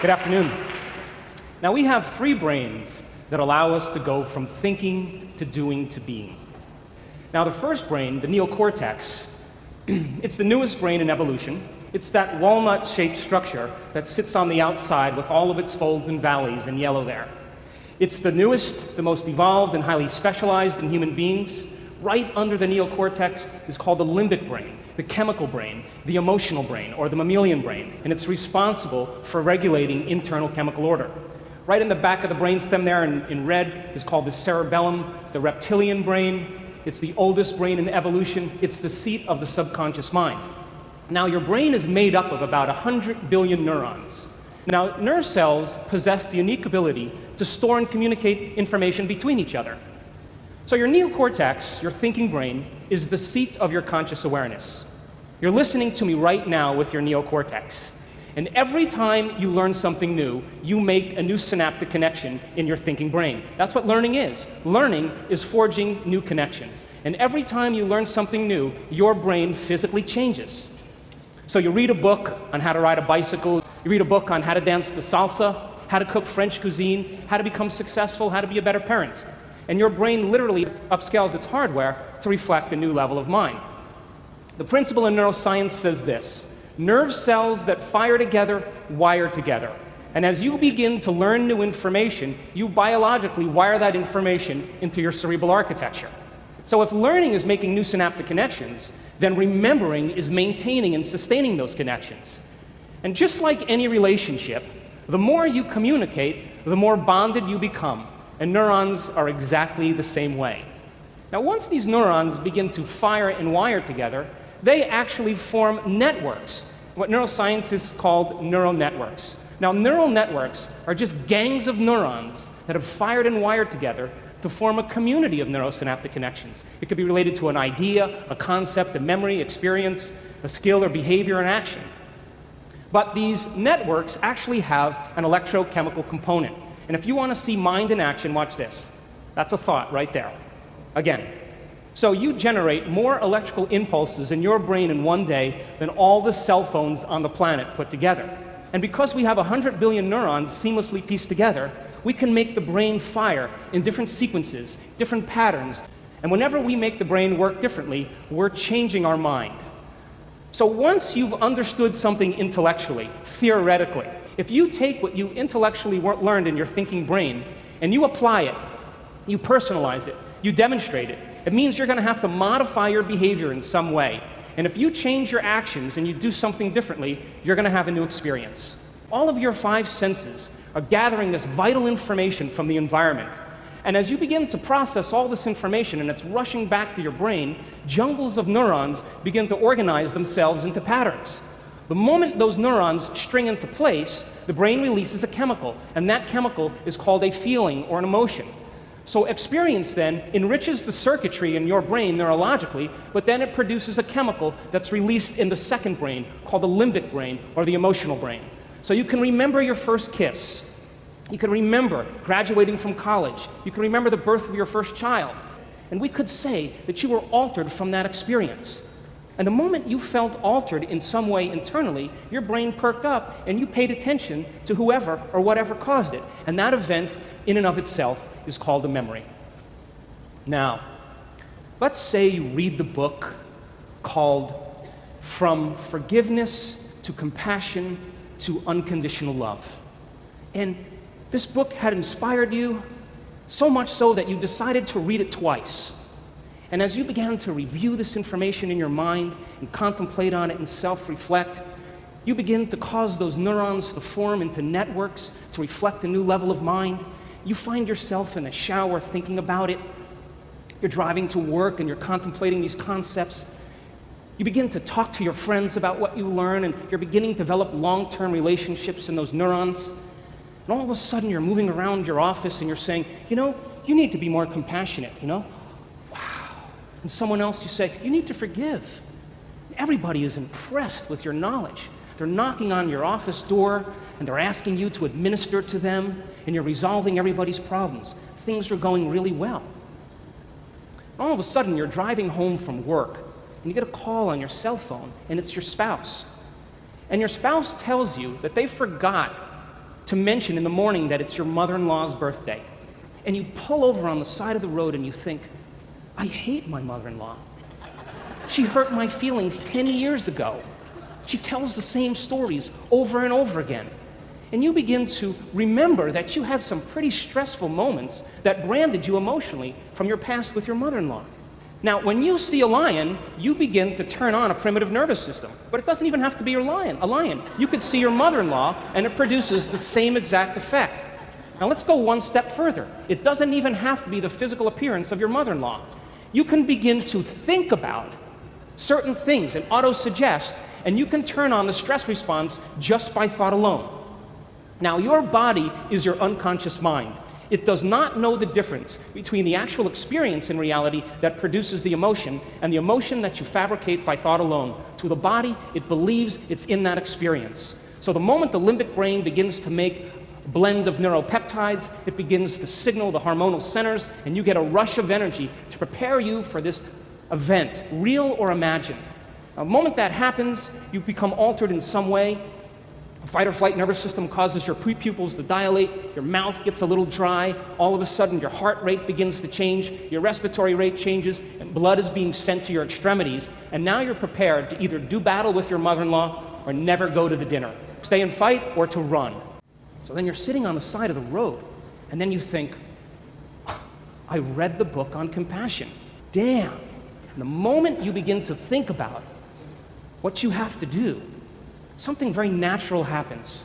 Good afternoon. Now, we have three brains that allow us to go from thinking to doing to being. Now, the first brain, the neocortex, it's the newest brain in evolution. It's that walnut-shaped structure that sits on the outside with all of its folds and valleys in yellow there. It's the newest, the most evolved, and highly specialized in human beings. Right under the neocortex is called the limbic brain, the chemical brain, the emotional brain, or the mammalian brain, and it's responsible for regulating internal chemical order. Right in the back of the brainstem there in red is called the cerebellum, the reptilian brain. It's the oldest brain in evolution. It's the seat of the subconscious mind. Now, your brain is made up of about 100 billion neurons. Now, nerve cells possess the unique ability to store and communicate information between each other. So your neocortex, your thinking brain, is the seat of your conscious awareness. You're listening to me right now with your neocortex. And every time you learn something new, you make a new synaptic connection in your thinking brain. That's what learning is. Learning is forging new connections. And every time you learn something new, your brain physically changes. So you read a book on how to ride a bicycle, you read a book on how to dance the salsa, how to cook French cuisine, how to become successful, how to be a better parent. And your brain literally upscales its hardware to reflect a new level of mind. The principle in neuroscience says this: nerve cells that fire together wire together. And as you begin to learn new information, you biologically wire that information into your cerebral architecture. So if learning is making new synaptic connections, then remembering is maintaining and sustaining those connections. And just like any relationship, the more you communicate, the more bonded you become. And neurons are exactly the same way. Now, once these neurons begin to fire and wire together, they actually form networks, what neuroscientists call neural networks. Now, neural networks are just gangs of neurons that have fired and wired together to form a community of neurosynaptic connections. It could be related to an idea, a concept, a memory, experience, a skill or behavior and action. But these networks actually have an electrochemical component. And if you want to see mind in action, watch this. That's a thought right there. Again. So you generate more electrical impulses in your brain in one day than all the cell phones on the planet put together. And because we have 100 billion neurons seamlessly pieced together, we can make the brain fire in different sequences, different patterns. And whenever we make the brain work differently, we're changing our mind. So once you've understood something intellectually, theoretically, if you take what you intellectually learned in your thinking brain and you apply it, you personalize it, you demonstrate it, it means you're going to have to modify your behavior in some way. And if you change your actions and you do something differently, you're going to have a new experience. All of your five senses are gathering this vital information from the environment. And as you begin to process all this information and it's rushing back to your brain, jungles of neurons begin to organize themselves into patterns. The moment those neurons string into place, the brain releases a chemical, and that chemical is called a feeling or an emotion. So experience then enriches the circuitry in your brain neurologically, but then it produces a chemical that's released in the second brain called the limbic brain or the emotional brain. So you can remember your first kiss. You can remember graduating from college. You can remember the birth of your first child. And we could say that you were altered from that experience. And the moment you felt altered in some way internally, your brain perked up and you paid attention to whoever or whatever caused it. And that event, in and of itself, is called a memory. Now, let's say you read the book called From Forgiveness to Compassion to Unconditional Love. And this book had inspired you so much so that you decided to read it twice. And as you began to review this information in your mind and contemplate on it and self-reflect, you begin to cause those neurons to form into networks to reflect a new level of mind. You find yourself in a shower thinking about it. You're driving to work and you're contemplating these concepts. You begin to talk to your friends about what you learn, and you're beginning to develop long-term relationships in those neurons. And all of a sudden, you're moving around your office and you're saying, you need to be more compassionate, Wow. And someone else, you say, you need to forgive. Everybody is impressed with your knowledge. They're knocking on your office door and they're asking you to administer to them, and you're resolving everybody's problems. Things are going really well. All of a sudden, you're driving home from work and you get a call on your cell phone, and it's your spouse. And your spouse tells you that they forgot to mention in the morning that it's your mother-in-law's birthday. And you pull over on the side of the road and you think, I hate my mother-in-law. She hurt my feelings 10 years ago. She tells the same stories over and over again. And you begin to remember that you had some pretty stressful moments that branded you emotionally from your past with your mother-in-law. Now, when you see a lion, you begin to turn on a primitive nervous system. But it doesn't even have to be a lion. You could see your mother-in-law, and it produces the same exact effect. Now, let's go one step further. It doesn't even have to be the physical appearance of your mother-in-law. You can begin to think about certain things and auto-suggest, and you can turn on the stress response just by thought alone. Now, your body is your unconscious mind. It does not know the difference between the actual experience in reality that produces the emotion and the emotion that you fabricate by thought alone. To the body, it believes it's in that experience. So the moment the limbic brain begins to make a blend of neuropeptides, it begins to signal the hormonal centers, and you get a rush of energy to prepare you for this event, real or imagined. The moment that happens, you become altered in some way. The fight or flight nervous system causes your pupils to dilate, your mouth gets a little dry, all of a sudden your heart rate begins to change, your respiratory rate changes, and blood is being sent to your extremities, and now you're prepared to either do battle with your mother-in-law or never go to the dinner, stay and fight or to run. So then you're sitting on the side of the road, and then you think, I read the book on compassion. Damn. And the moment you begin to think about what you have to do, something very natural happens.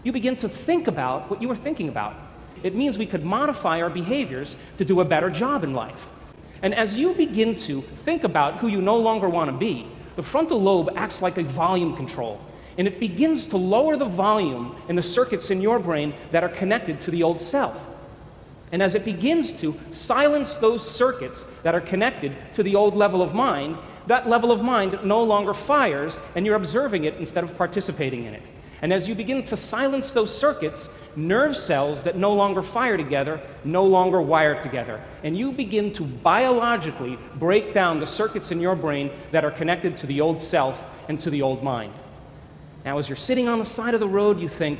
You begin to think about what you were thinking about. It means we could modify our behaviors to do a better job in life. And as you begin to think about who you no longer want to be, the frontal lobe acts like a volume control, and it begins to lower the volume in the circuits in your brain that are connected to the old self. And as it begins to silence those circuits that are connected to the old level of mind, that level of mind no longer fires, and you're observing it instead of participating in it. And as you begin to silence those circuits, nerve cells that no longer fire together no longer wire together. And you begin to biologically break down the circuits in your brain that are connected to the old self and to the old mind. Now, as you're sitting on the side of the road, you think,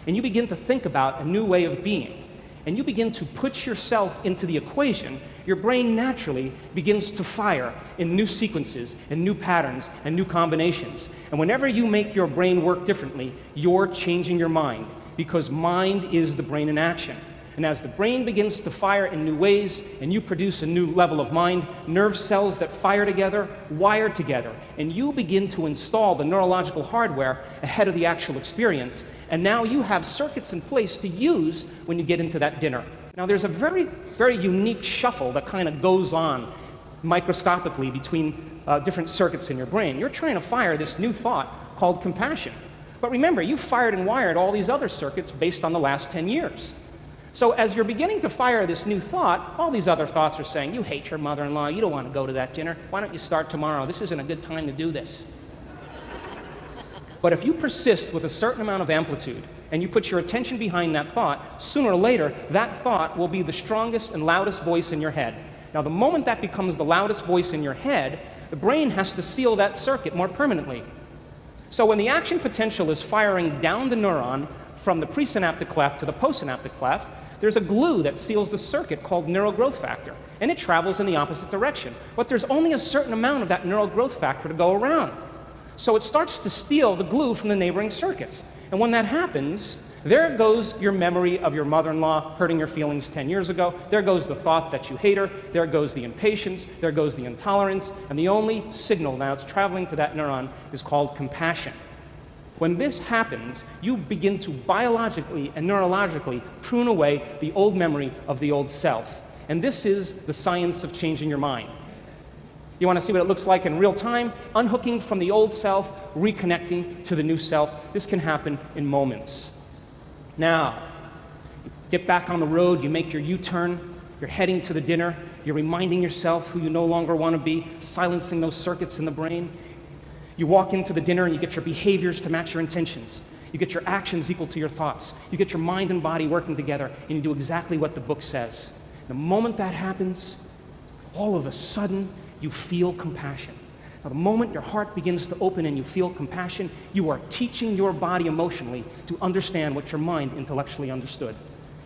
and you begin to think about a new way of being. And you begin to put yourself into the equation, your brain naturally begins to fire in new sequences and new patterns and new combinations. And whenever you make your brain work differently, you're changing your mind, because mind is the brain in action. And as the brain begins to fire in new ways and you produce a new level of mind, nerve cells that fire together wire together. And you begin to install the neurological hardware ahead of the actual experience. And now you have circuits in place to use when you get into that dinner. Now there's a very, very unique shuffle that kind of goes on microscopically between different circuits in your brain. You're trying to fire this new thought called compassion. But remember, you fired and wired all these other circuits based on the last 10 years. So as you're beginning to fire this new thought, all these other thoughts are saying, you hate your mother-in-law, you don't want to go to that dinner, why don't you start tomorrow? This isn't a good time to do this. But if you persist with a certain amount of amplitude and you put your attention behind that thought, sooner or later, that thought will be the strongest and loudest voice in your head. Now, the moment that becomes the loudest voice in your head, the brain has to seal that circuit more permanently. So when the action potential is firing down the neuron from the presynaptic cleft to the postsynaptic cleft, there's a glue that seals the circuit called neural growth factor, and it travels in the opposite direction. But there's only a certain amount of that neural growth factor to go around. So it starts to steal the glue from the neighboring circuits. And when that happens, there goes your memory of your mother-in-law hurting your feelings 10 years ago. There goes the thought that you hate her. There goes the impatience. There goes the intolerance. And the only signal now that's traveling to that neuron is called compassion. When this happens, you begin to biologically and neurologically prune away the old memory of the old self. And this is the science of changing your mind. You want to see what it looks like in real time? Unhooking from the old self, reconnecting to the new self. This can happen in moments. Now, get back on the road, you make your U-turn, you're heading to the dinner, you're reminding yourself who you no longer want to be, silencing those circuits in the brain. You walk into the dinner and you get your behaviors to match your intentions. You get your actions equal to your thoughts. You get your mind and body working together, and you do exactly what the book says. The moment that happens, all of a sudden, you feel compassion. Now, the moment your heart begins to open and you feel compassion, you are teaching your body emotionally to understand what your mind intellectually understood.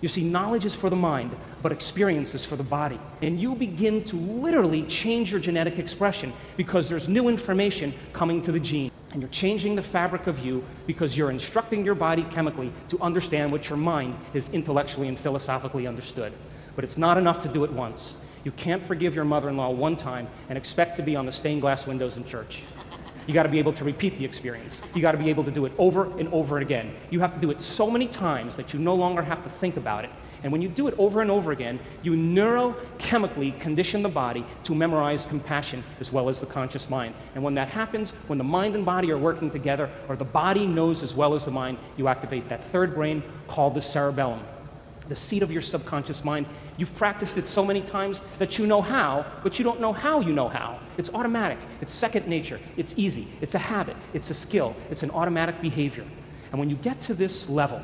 You see, knowledge is for the mind, but experience is for the body. And you begin to literally change your genetic expression because there's new information coming to the gene. And you're changing the fabric of you because you're instructing your body chemically to understand what your mind is intellectually and philosophically understood. But it's not enough to do it once. You can't forgive your mother-in-law one time and expect to be on the stained glass windows in church. You got to be able to repeat the experience. You got to be able to do it over and over again. You have to do it so many times that you no longer have to think about it. And when you do it over and over again, you neurochemically condition the body to memorize compassion as well as the conscious mind. And when that happens, when the mind and body are working together, or the body knows as well as the mind, you activate that third brain called the cerebellum, the seat of your subconscious mind. You've practiced it so many times that you know how, but you don't know how you know how. It's automatic. It's second nature. It's easy. It's a habit. It's a skill. It's an automatic behavior. And when you get to this level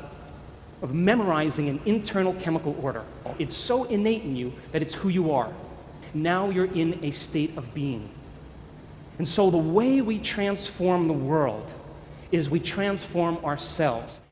of memorizing an internal chemical order, it's so innate in you that it's who you are. Now you're in a state of being. And so the way we transform the world is we transform ourselves.